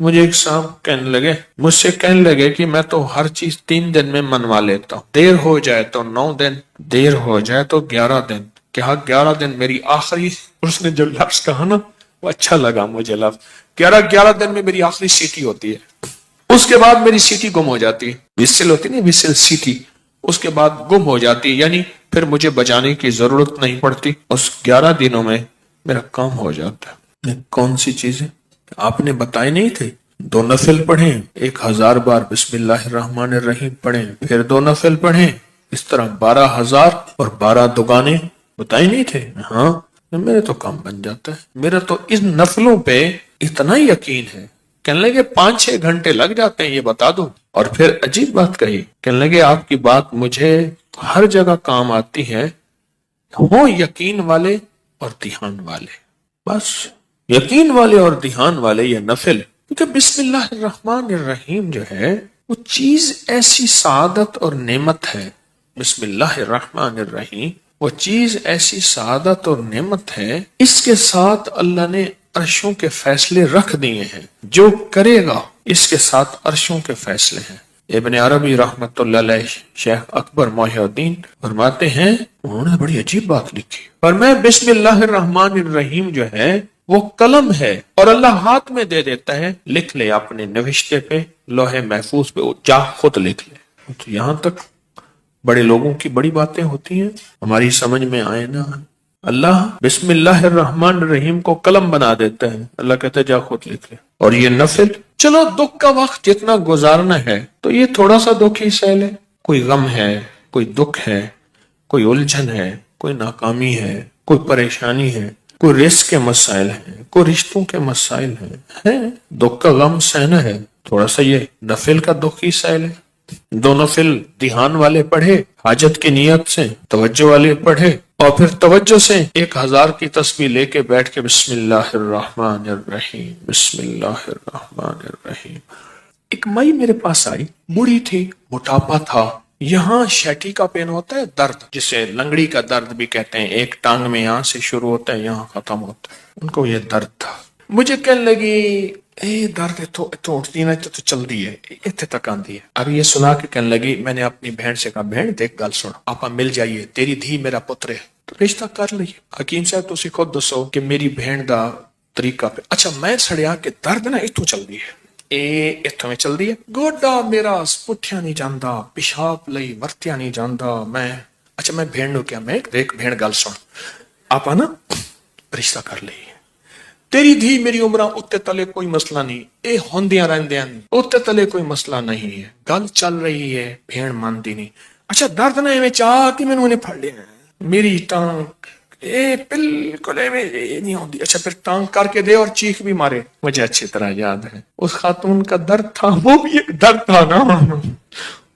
مجھے ایک صاحب مجھ سے کہنے لگے کہ میں تو ہر چیز 3 دن میں منوا لیتا ہوں، دیر ہو جائے تو 9 دن، دیر ہو جائے تو 11 دن۔ کہا 11 دن میری آخری، اس نے جو لفظ کہا نا وہ اچھا لگا مجھے لفظ، 11 دن میں میری آخری سیٹی ہوتی ہے، اس کے بعد میری سیٹی گم ہو جاتی ہے، وسل ہوتی نہیں، وسل سیٹی، اس کے بعد گم ہو جاتی ہے، یعنی پھر مجھے بجانے کی ضرورت نہیں پڑتی، اس 11 دنوں میں میرا کام ہو جاتا ہے۔ کون سی چیزیں آپ نے بتائے نہیں تھے؟ 2 نفل پڑھیں، 1000 بار بسم اللہ الرحمن الرحیم پڑھیں، پھر 2 نفل پڑھیں، اس طرح 12,000 اور 12 دگانے بتائے نہیں تھے؟ ہاں، میرے تو کام بن جاتا ہے، میرا تو ان نفلوں پہ اتنا یقین ہے۔ کہنے لگے 5-6 گھنٹے لگ جاتے ہیں، یہ بتا دو۔ اور پھر عجیب بات کہی، کہنے لگے آپ کی بات مجھے ہر جگہ کام آتی ہے، ہوں یقین والے اور دھیان والے، بس یقین والے اور دھیان والے یہ نفل، کیونکہ بسم اللہ الرحمن الرحیم جو ہے وہ چیز ایسی سعادت اور نعمت ہے، بسم اللہ الرحمن الرحیم وہ چیز ایسی سعادت اور نعمت ہے، اس کے ساتھ اللہ نے عرشوں کے فیصلے رکھ دیے ہیں، جو کرے گا اس کے ساتھ عرشوں کے فیصلے ہیں۔ ابن عربی رحمت اللہ علیہ، شیخ اکبر محی الدین فرماتے ہیں، انہوں نے بڑی عجیب بات لکھی، اور میں بسم اللہ الرحمن الرحیم جو ہے وہ قلم ہے اور اللہ ہاتھ میں دے دیتا ہے، لکھ لے اپنے نوشتے پہ، لوح محفوظ پہ، جا خود لکھ لے۔ تو یہاں تک بڑے لوگوں کی بڑی باتیں ہوتی ہیں، ہماری سمجھ میں آئے نا، اللہ بسم اللہ الرحمن الرحیم کو قلم بنا دیتا ہے، اللہ کہتا ہے جا خود لکھ لے۔ اور یہ نفل، چلو دکھ کا وقت جتنا گزارنا ہے تو یہ تھوڑا سا دکھ ہی سہ لے، کوئی غم ہے، کوئی دکھ ہے، کوئی الجھن ہے، کوئی ناکامی ہے، کوئی پریشانی ہے، کوئی رزق کے مسائل ہیں، کوئی رشتوں کے مسائل ہیں، دکھ کا غم سہنا ہے، تھوڑا سا یہ نفل کا دکھ ہی سہ لے۔ 2 نفل دھیان والے پڑھے، حاجت کی نیت سے توجہ والے پڑھے، اور پھر توجہ سے 1000 کی تسبیح لے کے بیٹھ کے بسم اللہ الرحمن الرحیم، بسم اللہ الرحمن الرحیم۔ ایک مائی میرے پاس آئی، بوڑھی تھی، موٹاپا تھا، یہاں شیٹی کا پین ہوتا ہے درد، جسے لنگڑی کا درد بھی کہتے ہیں، ایک ٹانگ میں یہاں سے شروع ہوتا ہے یہاں ختم ہوتا ہے، ان کو یہ درد تھا۔ مجھے کہنے لگی اے درد اتو اٹھتی نا تو چل دی ہے، اتنے تک آندی ہے۔ اب یہ سنا کے کہنے لگی، میں نے اپنی بہن سے کہا، بہن دیکھ گل سن، آپا مل جائیے، تیری دھی میرا پتر ہے، تو رشتہ کر لئیے۔ حکیم صاحب تسی خود دسو کہ میری بہن دا طریقہ پہ، اچھا میں سڑیا کہ درد نا اتو چل دی ہے، اتوں میں چل دی ہے، گوڈا میرا پٹھیا نہیں جاندا، پیشاب لئی ورتیا نہیں جاندا، میں اچھا میں بہن نو کیا، میں دیکھ بہن گل سن، آپا نا رشتہ کر لئیے، تیری دھی میری عمرہ اتے تلے کوئی مسئلہ نہیں، اے ہوندیاں رہندیاں اتے تلے کوئی مسئلہ نہیں ہے، گل چل رہی ہے، بہن مانتی نہیں۔ اچھا درد نہ میں چاہ کہ میں نے پھڑ لیا میری ٹانگ، اے بالکل نہیں ہوندی، اچھا پھر ٹانگ کر کے دے اور چیخ بھی مارے۔ مجھے اچھی طرح یاد ہے اس خاتون کا درد تھا، وہ بھی ایک درد تھا نا،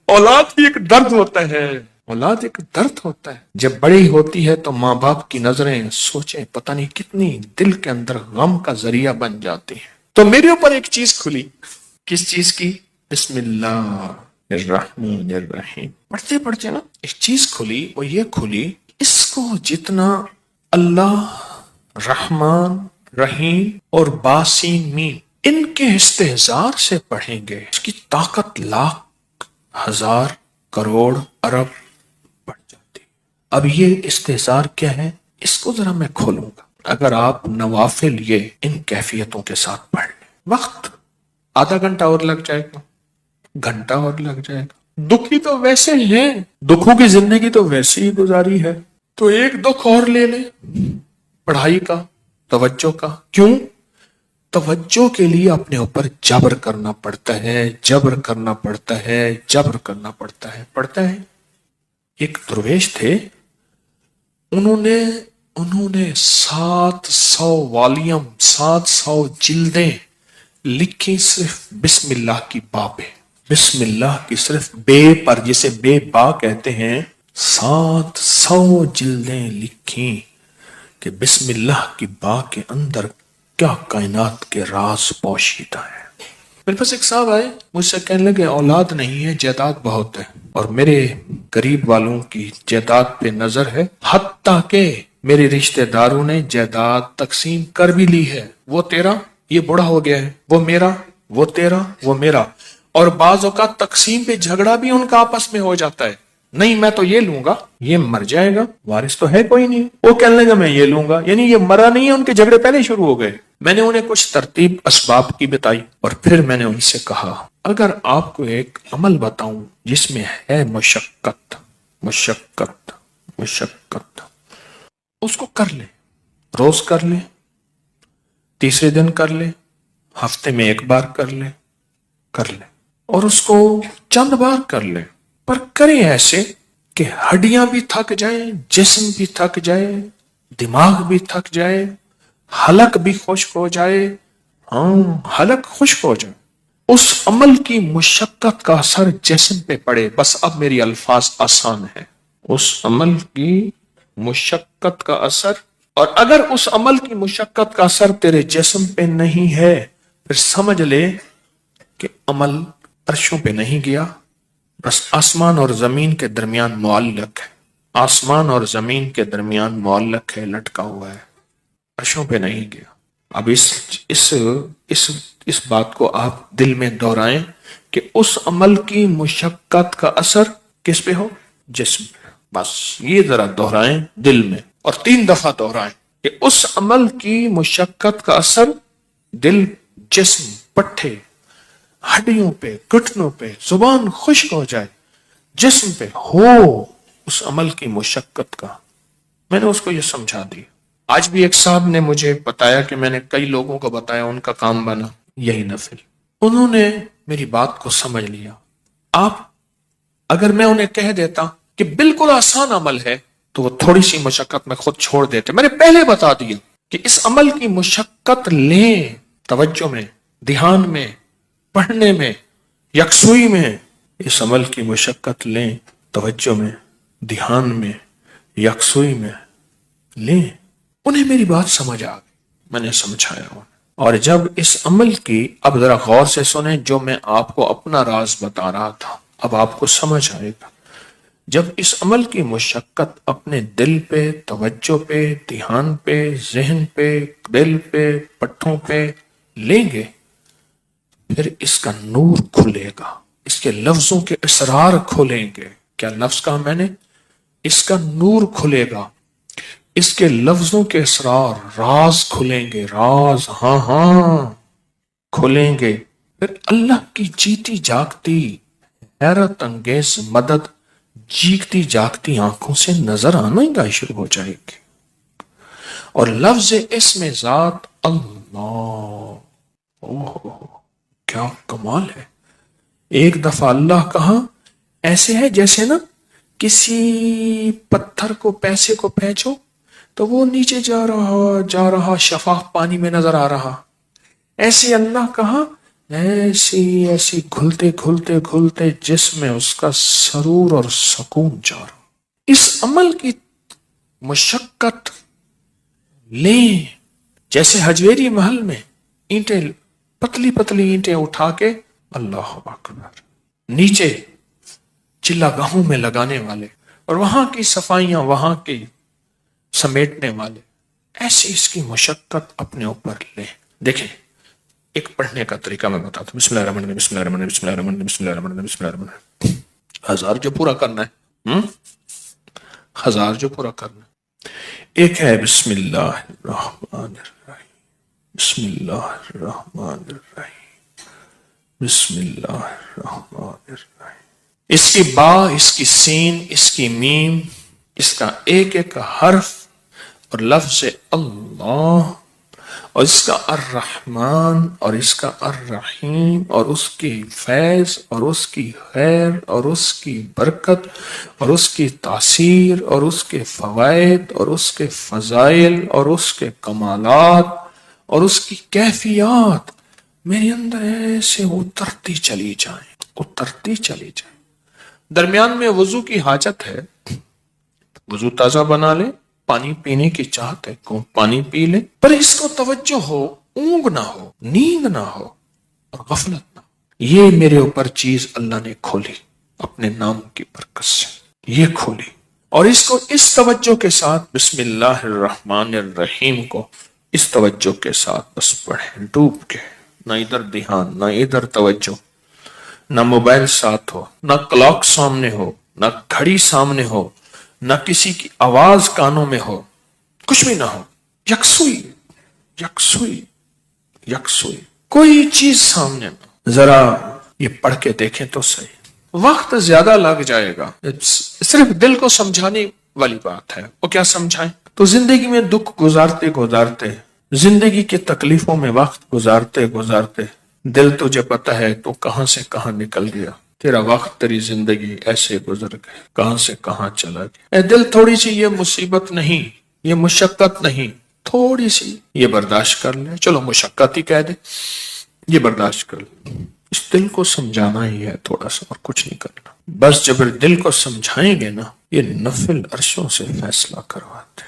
اولاد بھی ایک درد ہوتا ہے، اولاد ایک درد ہوتا ہے۔ جب بڑی ہوتی ہے تو ماں باپ کی نظریں سوچیں پتہ نہیں کتنی دل کے اندر غم کا ذریعہ بن جاتی ہیں۔ تو میرے اوپر ایک چیز کھلی، کس چیز کی؟ بسم اللہ الرحمن الرحیم پڑھتے پڑھتے نا ایک چیز کھلی، وہ یہ کھلی، اس کو جتنا اللہ رحمان رحیم اور باسین میم ان کے استحضار سے پڑھیں گے، اس کی طاقت لاکھ ہزار کروڑ ارب بڑھ جاتی۔ اب یہ استحضار کیا ہے، اس کو ذرا میں کھولوں گا۔ اگر آپ نوافل یہ ان کیفیتوں کے ساتھ پڑھ لیں، وقت آدھا گھنٹہ اور لگ جائے گا، گھنٹہ اور لگ جائے گا۔ دکھی تو ویسے ہیں، دکھوں کی زندگی تو ویسے ہی گزاری ہے، تو ایک دکھ اور لے لیں پڑھائی کا، توجہ کا۔ کیوں؟ توجہ کے لیے اپنے اوپر جبر کرنا پڑتا ہے، جبر کرنا پڑتا ہے، جبر کرنا پڑتا ہے، پڑتا ہے۔ ایک درویش تھے، انہوں نے 700 والیوم 700 جلدیں لکھی صرف بسم اللہ کی با پہ، بسم اللہ کی صرف بے پر، جسے بے با کہتے ہیں، 700 جلدیں لکھی کہ بسم اللہ کی با کے اندر کیا کائنات کے راز پوشیدہ ہے۔ میرے پاس ایک صاحب آئے، مجھ سے کہنے لگے اولاد نہیں ہے، جائیداد بہت ہے، اور میرے قریب والوں کی جائیداد پہ نظر ہے، حتیٰ کہ میرے رشتہ داروں نے جائیداد تقسیم کر بھی لی ہے، وہ تیرا، یہ بڑا ہو گیا ہے، وہ میرا، وہ تیرا وہ میرا. اور بعض اوقات تقسیم پہ جھگڑا بھی ان کا آپس میں ہو جاتا ہے. نہیں میں تو یہ لوں گا, یہ مر جائے گا, وارث تو ہے کوئی نہیں, وہ کہنے لگا میں یہ لوں گا. یعنی یہ مرا نہیں ہے, ان کے جھگڑے پہلے شروع ہو گئے. میں نے انہیں کچھ ترتیب اسباب کی بتائی اور پھر میں نے ان سے کہا اگر آپ کو ایک عمل بتاؤں جس میں ہے مشقت مشقت مشقت, اس کو کر لے, روز کر لے, تیسرے دن کر لے, ہفتے میں ایک بار کر لے, اور اس کو چند بار کر لے, پر کریں ایسے کہ ہڈیاں بھی تھک جائیں, جسم بھی تھک جائے, دماغ بھی تھک جائے, حلق بھی خشک ہو جائے. حلق خشک ہو جائے. اس عمل کی مشقت کا اثر جسم پہ پڑے. بس اب میری الفاظ آسان ہے. اس عمل کی مشقت کا اثر, اور اگر اس عمل کی مشقت کا اثر تیرے جسم پہ نہیں ہے پھر سمجھ لے کہ عمل عرشوں پہ نہیں گیا, بس آسمان اور زمین کے درمیان معلق ہے. آسمان اور زمین کے درمیان معلق ہے, لٹکا ہوا ہے, عرشوں پہ نہیں گیا. اب اس بات کو آپ دل میں دہرائیں کہ اس عمل کی مشقت کا اثر کس پہ ہو؟ جسم پہ. بس یہ ذرا دہرائیں دل میں, اور 3 دفعہ دہرائیں کہ اس عمل کی مشقت کا اثر دل, جسم, پٹھے, ہڈیوں پہ, گھٹنوں پہ, زبان خشک ہو جائے, جسم پہ ہو اس عمل کی مشقت کا. میں نے اس کو یہ سمجھا دی. آج بھی ایک صاحب نے مجھے بتایا کہ میں نے کئی لوگوں کو بتایا, ان کا کام بنا یہی نفل. انہوں نے میری بات کو سمجھ لیا. آپ اگر میں انہیں کہہ دیتا کہ بالکل آسان عمل ہے تو وہ تھوڑی سی مشقت میں خود چھوڑ دیتے. میں نے پہلے بتا دیا کہ اس عمل کی مشقت لیں, توجہ میں, دھیان میں, پڑھنے میں, یکسوئی میں. اس عمل کی مشقت لیں, توجہ میں, دھیان میں, یکسوئی میں لیں. انہیں میری بات سمجھ آ گئی. میں نے سمجھایا انہیں. اور جب اس عمل کی, اب ذرا غور سے سنیں جو میں آپ کو اپنا راز بتا رہا تھا, اب آپ کو سمجھ آئے گا. جب اس عمل کی مشقت اپنے دل پہ, توجہ پہ, دھیان پہ, ذہن پہ, دل پہ, پٹھوں پہ لیں گے, پھر اس کا نور کھلے گا, اس کے لفظوں کے اسرار کھلیں گے. کیا لفظ کہا میں نے؟ اس کا نور کھلے گا, اس کے لفظوں کے اسرار, راز کھلیں گے, راز, ہاں کھلیں گے. پھر اللہ کی جیتی جاگتی حیرت انگیز مدد جیگتی جاگتی آنکھوں سے نظر آنا ہی شروع ہو جائے گی. اور لفظ اسم ذات اللہ, کیا کمال ہے. ایک دفعہ اللہ کہا, ایسے ہے جیسے نا کسی پتھر کو, پیسے کو پھینچو تو وہ نیچے جا رہا شفاف پانی میں نظر آ رہا. ایسے اللہ کہا, ایسی گھلتے گھلتے گھلتے جسم میں اس کا سرور اور سکون جا رہا. اس عمل کی مشقت لیں, جیسے حجویری محل میں اینٹیں, پتلی پتلی اینٹیں اٹھا کے اللہ اکبر نیچے چلا گاہوں میں لگانے والے, اور وہاں کی صفائیاں وہاں کی سمیٹنے والے, ایسی اس کی مشقت اپنے اوپر لیں. دیکھیں ایک پڑھنے کا طریقہ میں بتاتا ہوں. بسم اللہ الرحمن الرحیم, بسم اللہ الرحمن الرحیم, بسم اللہ الرحمن الرحیم, بسم اللہ الرحمن الرحیم, بسم اللہ الرحمن الرحیم. 1000 جو پورا کرنا ہے, 1000 جو پورا کرنا ہے. ایک ہے بسم اللہ الرحمن الرحیم, بسم اللہ الرحمن الرحیم, بسم اللہ الرحمن الرحیم. اس کی با, اس کی سین, اس کی میم, اس کا ایک ایک حرف اور لفظ اللہ, اور اس کا الرحمن اور اس کا الرحیم, اور اس کی فیض اور اس کی خیر اور اس کی برکت اور اس کی تاثیر اور اس کے فوائد اور اس کے فضائل اور اس کے کمالات اور اس کی کیفیات میرے اندر ایسے اترتی چلی جائیں, اترتی چلی جائیں. درمیان میں وضو کی حاجت ہے, وضو تازہ بنا لے, پانی پینے کی چاہت ہے کو پانی پی لے, پر اس کو توجہ ہو, اونگ نہ ہو, نیند نہ ہو اور غفلت نہ ہو. یہ میرے اوپر چیز اللہ نے کھولی اپنے نام کی برکت سے, یہ کھولی. اور اس کو اس توجہ کے ساتھ بسم اللہ الرحمن الرحیم کو اس توجہ کے ساتھ بس پڑھیں, ڈوب کے نہ ادھر دھیان، نہ ادھر توجہ، نہ موبائل ساتھ ہو، نہ کلاک سامنے ہو، نہ گھڑی سامنے ہو، نہ کسی کی آواز کانوں میں ہو، کچھ بھی نہ ہو، یکسوئی یکسوئی یکسوئی، کوئی چیز سامنے نہ۔ ذرا یہ پڑھ کے دیکھیں تو صحیح، وقت زیادہ لگ جائے گا، صرف دل کو سمجھانے والی بات ہے۔ وہ کیا سمجھائیں؟ تو زندگی میں دکھ گزارتے گزارتے، زندگی کی تکلیفوں میں وقت گزارتے گزارتے دل تجھے پتہ ہے تو کہاں سے کہاں نکل گیا، تیرا وقت، تیری زندگی ایسے گزر گئے، کہاں سے کہاں چلا گیا۔ اے دل، تھوڑی سی یہ مصیبت نہیں، یہ مشقت نہیں، تھوڑی سی یہ برداشت کر لے، چلو مشقت ہی کہہ دے، یہ برداشت کر لے۔ اس دل کو سمجھانا ہی ہے تھوڑا سا، اور کچھ نہیں کرنا۔ بس جب دل کو سمجھائیں گے نا، یہ نفل عرشوں سے فیصلہ کرواتے ہیں۔